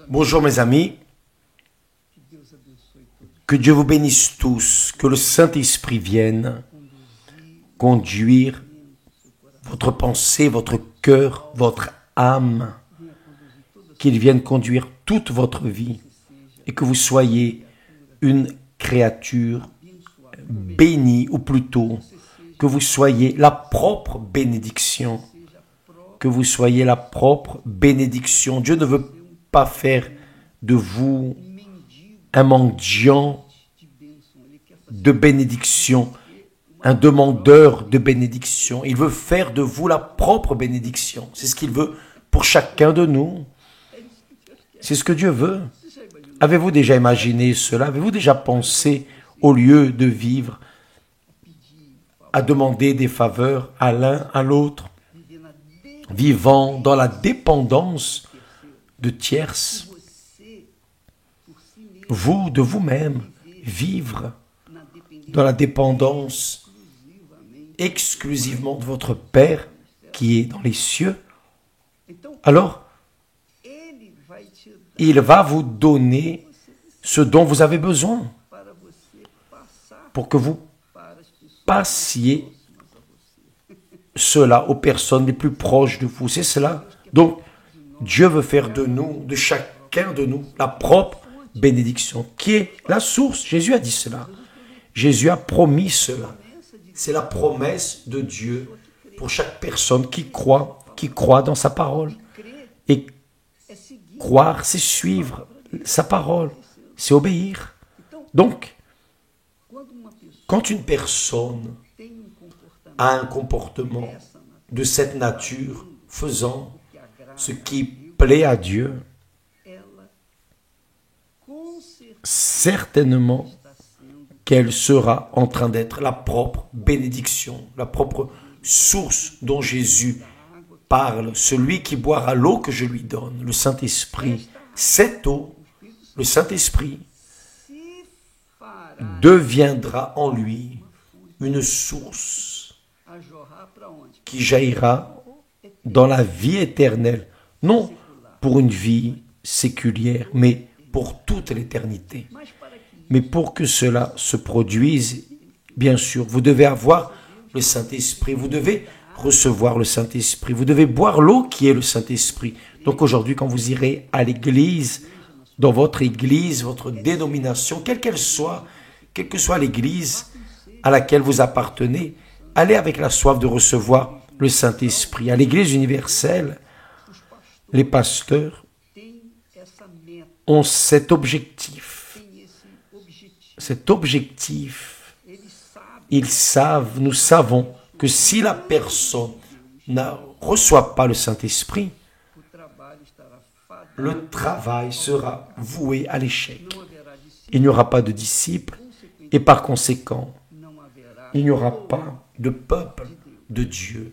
Bonjour mes amis, que Dieu vous bénisse tous, que le Saint-Esprit vienne conduire votre pensée, votre cœur, votre âme, qu'il vienne conduire toute votre vie et que vous soyez une créature bénie, ou plutôt que vous soyez la propre bénédiction, que vous soyez la propre bénédiction. Dieu ne veut pas faire de vous un mendiant de bénédiction, un demandeur de bénédiction. Il veut faire de vous la propre bénédiction. C'est ce qu'il veut pour chacun de nous. C'est ce que Dieu veut. Avez-vous déjà imaginé cela? Avez-vous déjà pensé, au lieu de vivre, à demander des faveurs à l'un, à l'autre, vivant dans la dépendance de tierces, vous, de vous-même, vivre dans la dépendance exclusivement de votre Père qui est dans les cieux, alors il va vous donner ce dont vous avez besoin pour que vous passiez cela aux personnes les plus proches de vous. C'est cela. Donc, Dieu veut faire de nous, de chacun de nous, la propre bénédiction, qui est la source. Jésus a dit cela. Jésus a promis cela. C'est la promesse de Dieu pour chaque personne qui croit dans sa parole. Et croire, c'est suivre sa parole, c'est obéir. Donc, quand une personne a un comportement de cette nature, faisant ce qui plaît à Dieu, certainement qu'elle sera en train d'être la propre bénédiction, la propre source dont Jésus parle. Celui qui boira l'eau que je lui donne, le Saint-Esprit, cette eau, le Saint-Esprit, deviendra en lui une source qui jaillira dans la vie éternelle, non pour une vie séculière, mais pour toute l'éternité. Mais pour que cela se produise, bien sûr, vous devez avoir le Saint-Esprit, vous devez recevoir le Saint-Esprit, vous devez boire l'eau qui est le Saint-Esprit. Donc aujourd'hui, quand vous irez à l'église, dans votre église, votre dénomination, quelle que soit l'église à laquelle vous appartenez, allez avec la soif de recevoir le Saint-Esprit. À l'église universelle, les pasteurs ont cet objectif. Nous savons que si la personne ne reçoit pas le Saint-Esprit, le travail sera voué à l'échec. Il n'y aura pas de disciples et par conséquent, il n'y aura pas de peuple de Dieu.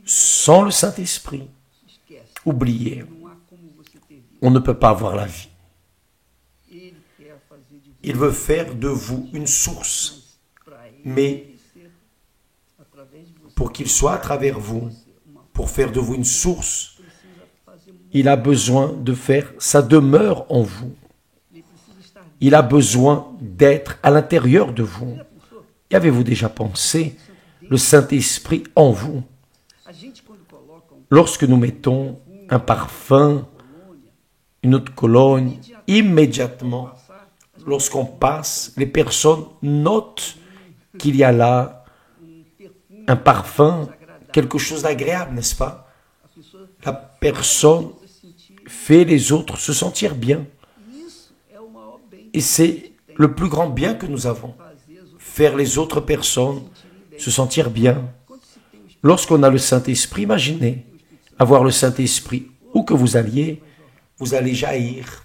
Sans le Saint-Esprit, oubliez, on ne peut pas avoir la vie. Il veut faire de vous une source, mais pour qu'il soit à travers vous, pour faire de vous une source, il a besoin de faire sa demeure en vous. Il a besoin d'être à l'intérieur de vous. Y avez-vous déjà pensé le Saint-Esprit en vous? Lorsque nous mettons un parfum, une autre cologne, immédiatement, lorsqu'on passe, les personnes notent qu'il y a là un parfum, quelque chose d'agréable, n'est-ce pas? La personne fait les autres se sentir bien. Et c'est le plus grand bien que nous avons. Faire les autres personnes se sentir bien. Lorsqu'on a le Saint-Esprit, imaginez, avoir le Saint-Esprit, où que vous allez jaillir,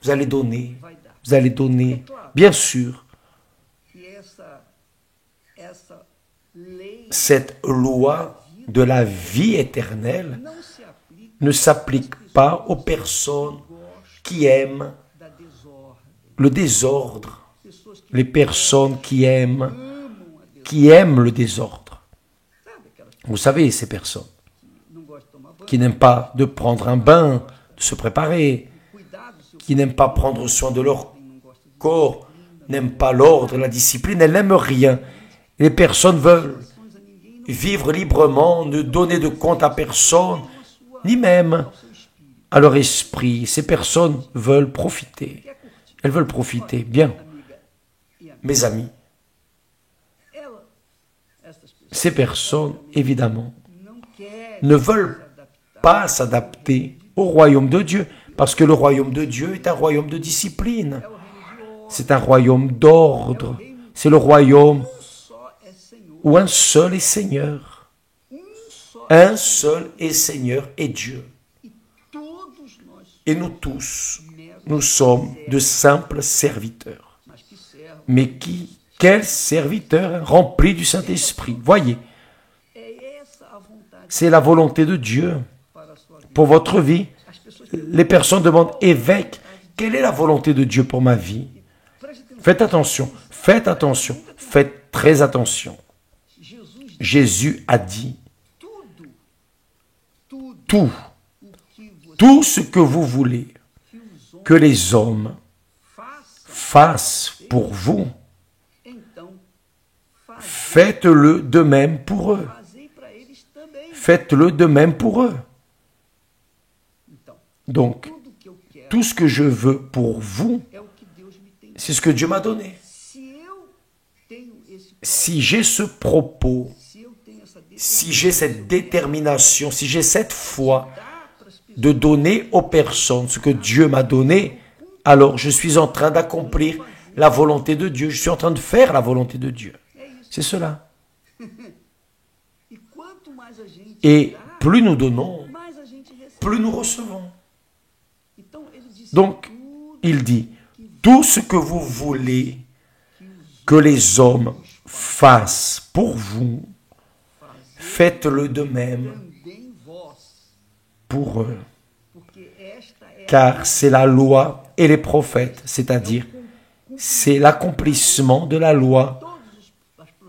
vous allez donner, bien sûr. Cette loi de la vie éternelle ne s'applique pas aux personnes qui aiment le désordre, les personnes qui aiment le désordre. Vous savez, ces personnes qui n'aiment pas de prendre un bain, de se préparer, qui n'aiment pas prendre soin de leur corps, n'aiment pas l'ordre, la discipline, elles n'aiment rien. Les personnes veulent vivre librement, ne donner de compte à personne, ni même à leur esprit. Ces personnes veulent profiter. Elles veulent profiter. Bien, mes amis, ces personnes, évidemment, ne veulent pas s'adapter au royaume de Dieu, parce que le royaume de Dieu est un royaume de discipline. C'est un royaume d'ordre. C'est le royaume où un seul est Seigneur. Un seul est Seigneur et Dieu. Et nous tous, nous sommes de simples serviteurs. Mais quel serviteur rempli du Saint-Esprit? Voyez, c'est la volonté de Dieu pour votre vie. Les personnes demandent, évêque, quelle est la volonté de Dieu pour ma vie? Faites attention, faites très attention. Jésus a dit, tout ce que vous voulez que les hommes fassent pour vous, faites-le de même pour eux. Faites-le de même pour eux. Donc, tout ce que je veux pour vous, c'est ce que Dieu m'a donné. Si j'ai ce propos, si j'ai cette détermination, si j'ai cette foi de donner aux personnes ce que Dieu m'a donné, alors je suis en train d'accomplir la volonté de Dieu. Je suis en train de faire la volonté de Dieu. C'est cela. Et plus nous donnons, plus nous recevons. Donc, il dit, tout ce que vous voulez que les hommes fassent pour vous, faites-le de même pour eux. Car c'est la loi et les prophètes, c'est-à-dire, c'est l'accomplissement de la loi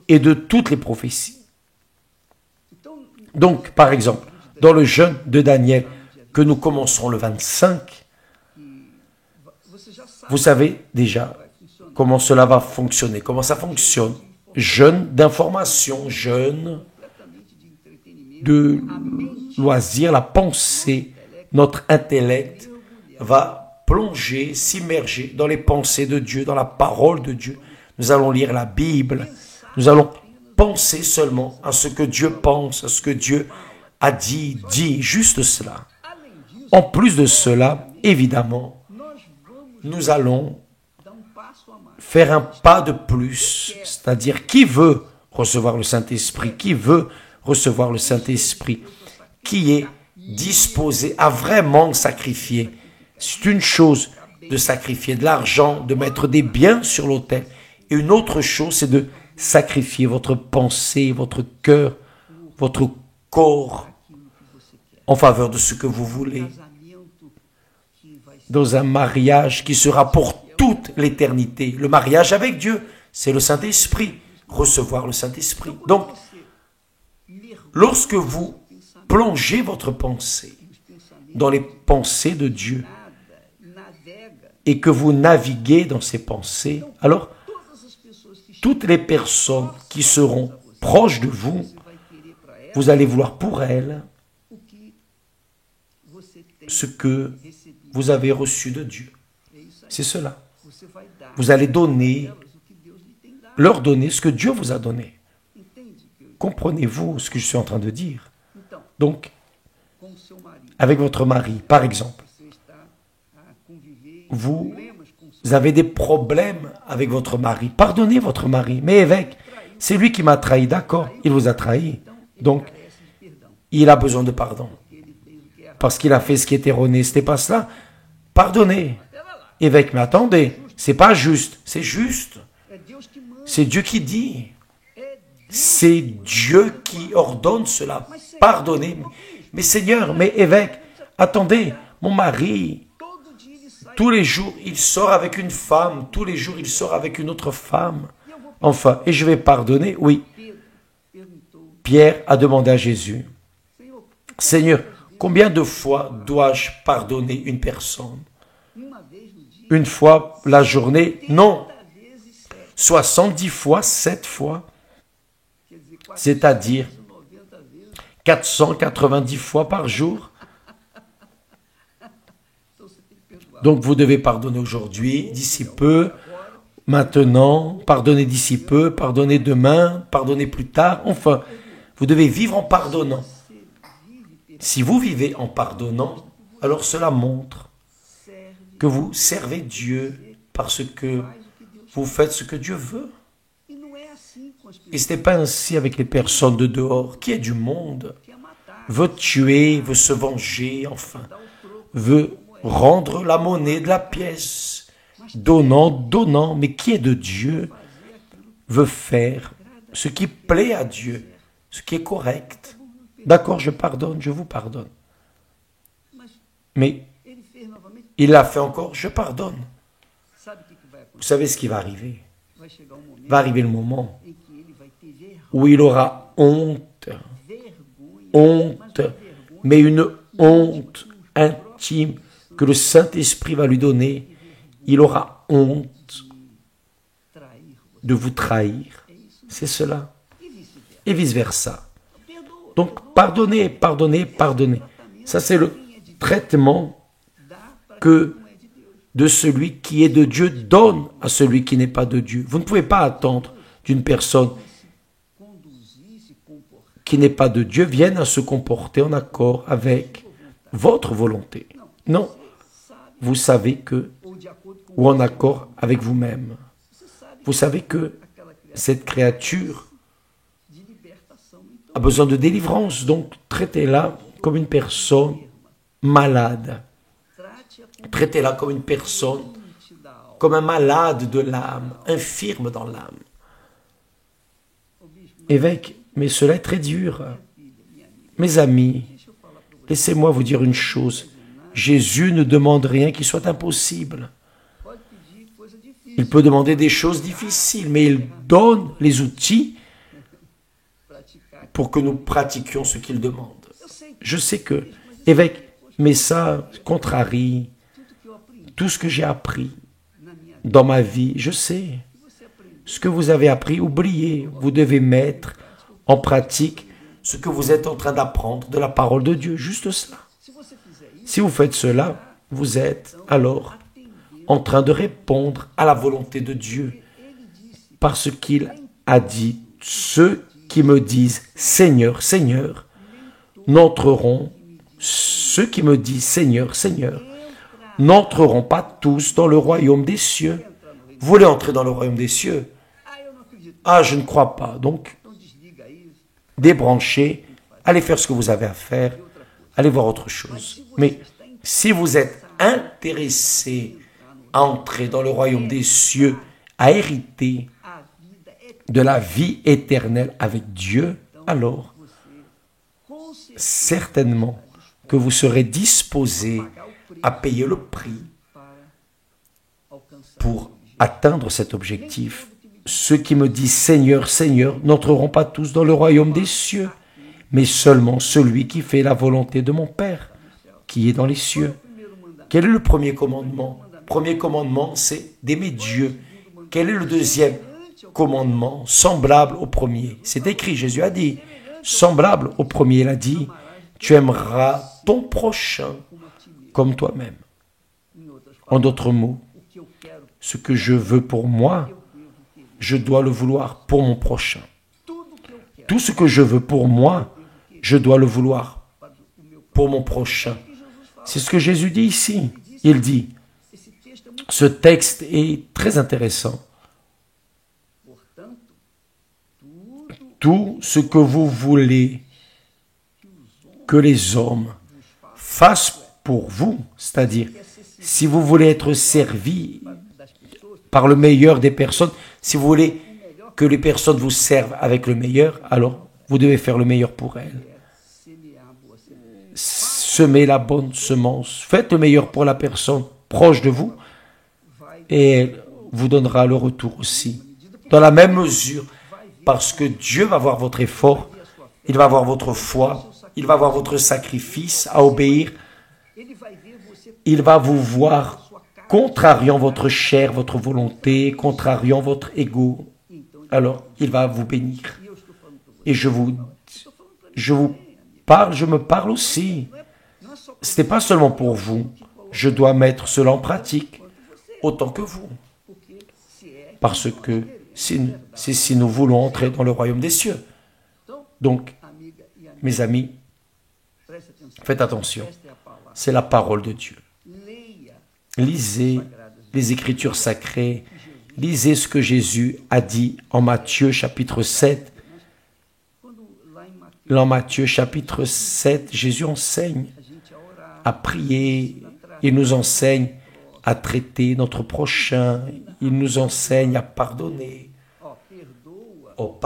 et de toutes les prophéties. Donc, par exemple, dans le jeûne de Daniel, que nous commencerons le 25, vous savez déjà comment cela va fonctionner, comment ça fonctionne. Jeûne d'information, jeûne de loisir, la pensée, notre intellect va plonger, s'immerger dans les pensées de Dieu, dans la parole de Dieu. Nous allons lire la Bible, nous allons penser seulement à ce que Dieu pense, à ce que Dieu a dit, juste cela. En plus de cela, évidemment, nous allons faire un pas de plus, c'est-à-dire qui veut recevoir le Saint-Esprit, qui veut recevoir le Saint-Esprit, qui est disposé à vraiment sacrifier. C'est une chose de sacrifier de l'argent, de mettre des biens sur l'autel, et une autre chose, c'est de sacrifier votre pensée, votre cœur, votre corps en faveur de ce que vous voulez. Dans un mariage qui sera pour toute l'éternité. Le mariage avec Dieu, c'est le Saint-Esprit. Recevoir le Saint-Esprit. Donc, lorsque vous plongez votre pensée dans les pensées de Dieu et que vous naviguez dans ces pensées, alors toutes les personnes qui seront proches de vous, vous allez vouloir pour elles ce que vous avez reçu de Dieu. C'est cela. Vous allez leur donner ce que Dieu vous a donné. Comprenez-vous ce que je suis en train de dire? Donc, avec votre mari, par exemple, vous avez des problèmes avec votre mari. Pardonnez votre mari. Mais évêque, c'est lui qui m'a trahi. D'accord, il vous a trahi. Donc, il a besoin de pardon. Parce qu'il a fait ce qui est erroné. Ce n'était pas cela. Pardonnez. Évêque, mais attendez, c'est pas juste. C'est juste. C'est Dieu qui dit. C'est Dieu qui ordonne cela. Pardonnez. Mais Seigneur, mais évêque, attendez, mon mari, tous les jours, il sort avec une femme. Tous les jours, il sort avec une autre femme. Enfin, et je vais pardonner? Oui. Pierre a demandé à Jésus, Seigneur, Combien de fois dois-je pardonner une personne? Une fois la journée? Non. 70 fois, 7 fois. C'est-à-dire 490 fois par jour. Donc vous devez pardonner aujourd'hui, d'ici peu, maintenant, pardonner d'ici peu, pardonner demain, pardonner plus tard. Enfin, vous devez vivre en pardonnant. Si vous vivez en pardonnant, alors cela montre que vous servez Dieu parce que vous faites ce que Dieu veut. Et ce n'est pas ainsi avec les personnes de dehors. Qui est du monde veut tuer, veut se venger, enfin, veut rendre la monnaie de la pièce, donnant, donnant, mais qui est de Dieu veut faire ce qui plaît à Dieu, ce qui est correct. D'accord, je pardonne, je vous pardonne. Mais il l'a fait encore, je pardonne. Vous savez ce qui va arriver? Va arriver le moment où il aura honte, mais une honte intime que le Saint-Esprit va lui donner. Il aura honte de vous trahir. C'est cela. Et vice-versa. Donc, pardonnez, pardonnez, pardonnez. Ça, c'est le traitement que de celui qui est de Dieu donne à celui qui n'est pas de Dieu. Vous ne pouvez pas attendre d'une personne qui n'est pas de Dieu vienne à se comporter en accord avec votre volonté. Non. Vous savez que, ou en accord avec vous-même, vous savez que cette créature a besoin de délivrance, donc traitez-la comme une personne malade. Traitez-la comme une personne, comme un malade de l'âme, infirme dans l'âme. Évêque, mais cela est très dur. Mes amis, laissez-moi vous dire une chose. Jésus ne demande rien qui soit impossible. Il peut demander des choses difficiles, mais il donne les outils pour que nous pratiquions ce qu'il demande. Je sais que, évêque, mais ça contrarie tout ce que j'ai appris dans ma vie. Je sais. Ce que vous avez appris, oubliez. Vous devez mettre en pratique ce que vous êtes en train d'apprendre de la parole de Dieu. Juste cela. Si vous faites cela, vous êtes alors en train de répondre à la volonté de Dieu. Parce qu'il a dit, ceux qui me disent Seigneur, Seigneur, n'entreront, ceux qui me disent Seigneur, Seigneur, n'entreront pas tous dans le royaume des cieux. Vous voulez entrer dans le royaume des cieux? Ah, je ne crois pas. Donc, débranchez, allez faire ce que vous avez à faire, allez voir autre chose. Mais si vous êtes intéressé à entrer dans le royaume des cieux, à hériter de la vie éternelle avec Dieu, alors, certainement que vous serez disposé à payer le prix pour atteindre cet objectif. Ceux qui me disent Seigneur, Seigneur, n'entreront pas tous dans le royaume des cieux, mais seulement celui qui fait la volonté de mon Père, qui est dans les cieux. Quel est le premier commandement? Le premier commandement, c'est d'aimer Dieu. Quel est le deuxième commandement? Semblable au premier. C'est écrit, Jésus a dit, semblable au premier, il a dit, tu aimeras ton prochain comme toi-même. En d'autres mots, ce que je veux pour moi, je dois le vouloir pour mon prochain. Tout ce que je veux pour moi, je dois le vouloir pour mon prochain. C'est ce que Jésus dit ici. Il dit, ce texte est très intéressant. Tout ce que vous voulez que les hommes fassent pour vous, c'est-à-dire, si vous voulez être servi par le meilleur des personnes, si vous voulez que les personnes vous servent avec le meilleur, alors vous devez faire le meilleur pour elles. Semez la bonne semence, faites le meilleur pour la personne proche de vous et elle vous donnera le retour aussi. Dans la même mesure, parce que Dieu va voir votre effort, il va voir votre foi il va voir votre sacrifice à obéir. Il va vous voir contrariant votre chair, votre volonté, contrariant votre ego. Alors, il va vous bénir. Et je me parle aussi. Ce n'est pas seulement pour vous. Je dois mettre cela en pratique autant que vous. Parce que si nous voulons entrer dans le royaume des cieux. Donc, mes amis, faites attention. C'est la parole de Dieu. Lisez les Écritures sacrées. Lisez ce que Jésus a dit en Matthieu chapitre 7. En Matthieu chapitre 7, Jésus enseigne à prier. Il nous enseigne à traiter notre prochain. Il nous enseigne à pardonner. Oh,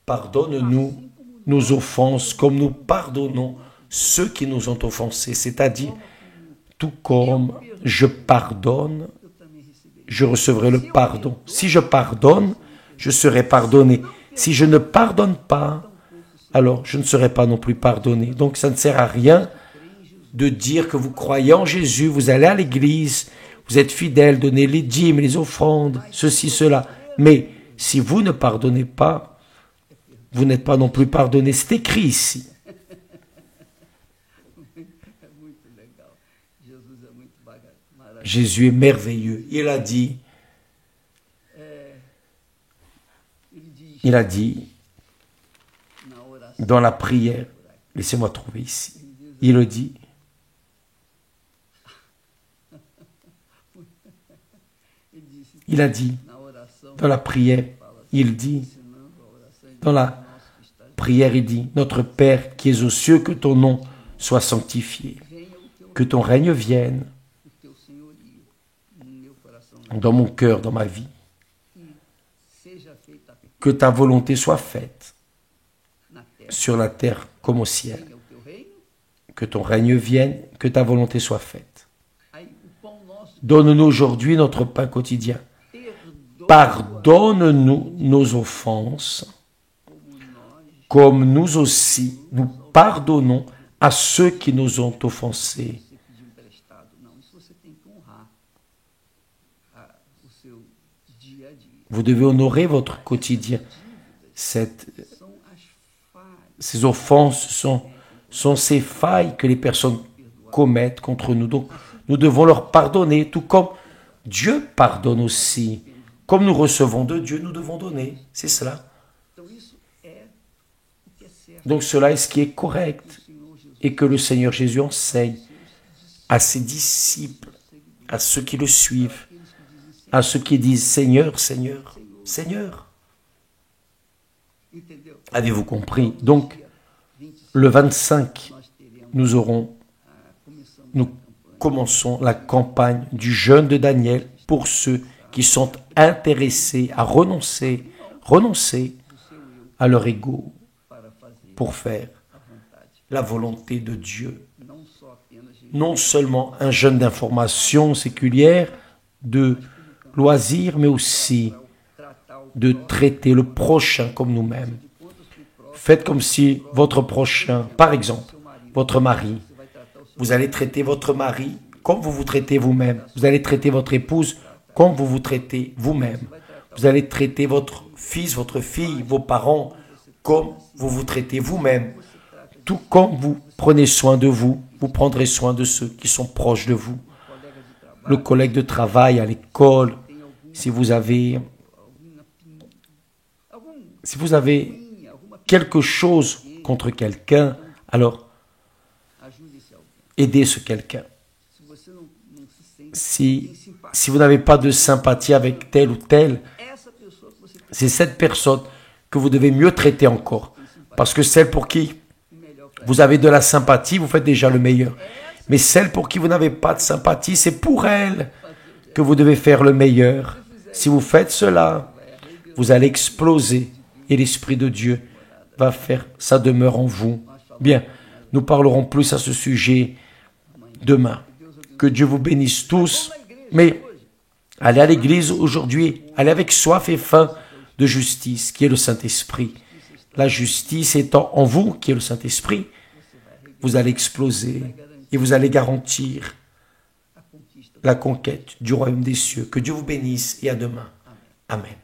pardonne-nous nos offenses comme nous pardonnons ceux qui nous ont offensés. C'est-à-dire, tout comme je pardonne, je recevrai le pardon. Si je pardonne, je serai pardonné. Si je ne pardonne pas, alors je ne serai pas non plus pardonné. Donc ça ne sert à rien de dire que vous croyez en Jésus, vous allez à l'église, vous êtes fidèle, donnez les dîmes, les offrandes, ceci, cela. Mais si vous ne pardonnez pas, vous n'êtes pas non plus pardonné. C'est écrit ici. Jésus est merveilleux. Il a dit, dans la prière, laissez-moi trouver ici, il le dit, dans la prière, il dit, notre Père qui es aux cieux, que ton nom soit sanctifié, que ton règne vienne dans mon cœur, dans ma vie, que ta volonté soit faite sur la terre comme au ciel, que ton règne vienne, que ta volonté soit faite. Donne-nous aujourd'hui notre pain quotidien. Pardonne-nous nos offenses, comme nous aussi, nous pardonnons à ceux qui nous ont offensés. Vous devez honorer votre quotidien. Ces offenses sont ces failles que les personnes commettent contre nous. Donc, nous devons leur pardonner, tout comme Dieu pardonne aussi. Comme nous recevons de Dieu, nous devons donner. C'est cela. Donc, cela est ce qui est correct et que le Seigneur Jésus enseigne à ses disciples, à ceux qui le suivent, à ceux qui disent « Seigneur, Seigneur, Seigneur ». Avez-vous compris? Donc, le 25, nous commençons la campagne du jeûne de Daniel pour ceux qui sont intéressés à renoncer à leur ego pour faire la volonté de Dieu. Non seulement un jeûne d'information séculière, de loisirs, mais aussi de traiter le prochain comme nous-mêmes. Faites comme si votre prochain, par exemple, votre mari, vous allez traiter votre mari comme vous vous traitez vous-même. Vous allez traiter votre épouse comme vous vous traitez vous-même. Vous allez traiter votre fils, votre fille, vos parents comme vous vous traitez vous-même. Tout comme vous prenez soin de vous, vous prendrez soin de ceux qui sont proches de vous. Le collègue de travail, à l'école, si vous avez quelque chose contre quelqu'un, alors aidez ce quelqu'un. Si vous n'avez pas de sympathie avec tel ou tel, c'est cette personne que vous devez mieux traiter encore. Parce que celle pour qui vous avez de la sympathie, vous faites déjà le meilleur. Mais celle pour qui vous n'avez pas de sympathie, c'est pour elle que vous devez faire le meilleur. Si vous faites cela, vous allez exploser et l'Esprit de Dieu va faire sa demeure en vous. Bien, nous parlerons plus à ce sujet demain. Que Dieu vous bénisse tous, mais allez à l'église aujourd'hui, allez avec soif et faim de justice, qui est le Saint-Esprit. la justice étant en vous, qui est le Saint-Esprit, vous allez exploser et vous allez garantir la conquête du royaume des cieux. Que Dieu vous bénisse et à demain. Amen.